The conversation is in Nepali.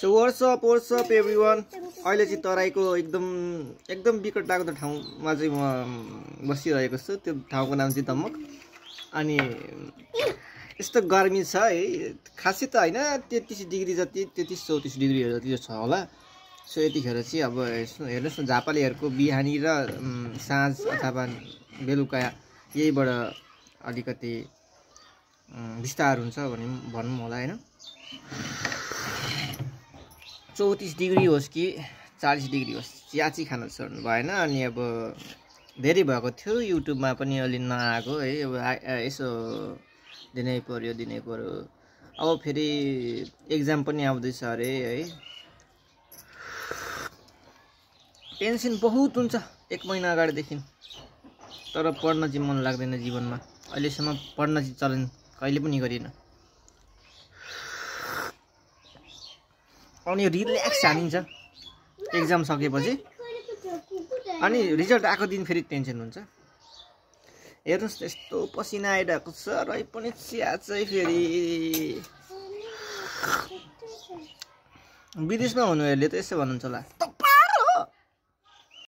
So what's up everyone. अहिले चाहिँ तराईको एकदम विकट लाग्दो ठाउँमा चाहिँ म बसिरहेको छु। त्यो ठाउँको नाम चाहिँ दमक। अनि यस्तो गर्मी छ है, खासै त होइन, 33 डिग्री जति, 33-34 डिग्रीहरू जति छ होला। सो यतिखेर चाहिँ अब हेर्नुहोस् न, झापालीहरूको बिहानी र साँझ अथवा बेलुका यहीबाट अलिकति विस्तार हुन्छ भनौँ होला होइन। 34 डिग्री होस् कि 40 डिग्री होस्, चिया चाहिँ खान छोड्नु भएन। अनि अब धेरै भएको थियो, युट्युबमा पनि अलि नआएको है। अब यसो दिनै पर्यो। अब फेरि एक्जाम पनि आउँदैछ अरे है। टेन्सन बहुत हुन्छ 1 महिना अगाडिदेखि, तर पढ्न चाहिँ मन लाग्दैन जीवनमा। अहिलेसम्म पढ्न चाहिँ चलन कहिले पनि गरिन। अनि रिल्याक्स हानिन्छ एक्जाम सकेपछि, अनि रिजल्ट आएको दिन फेरि टेन्सन हुन्छ। हेर्नुहोस् यस्तो पसिना आइरहेको छ र पनि चिया चाहिँ फेरि विदेशमा हुनेहरूले त यसो भन्नुहुन्छ होला,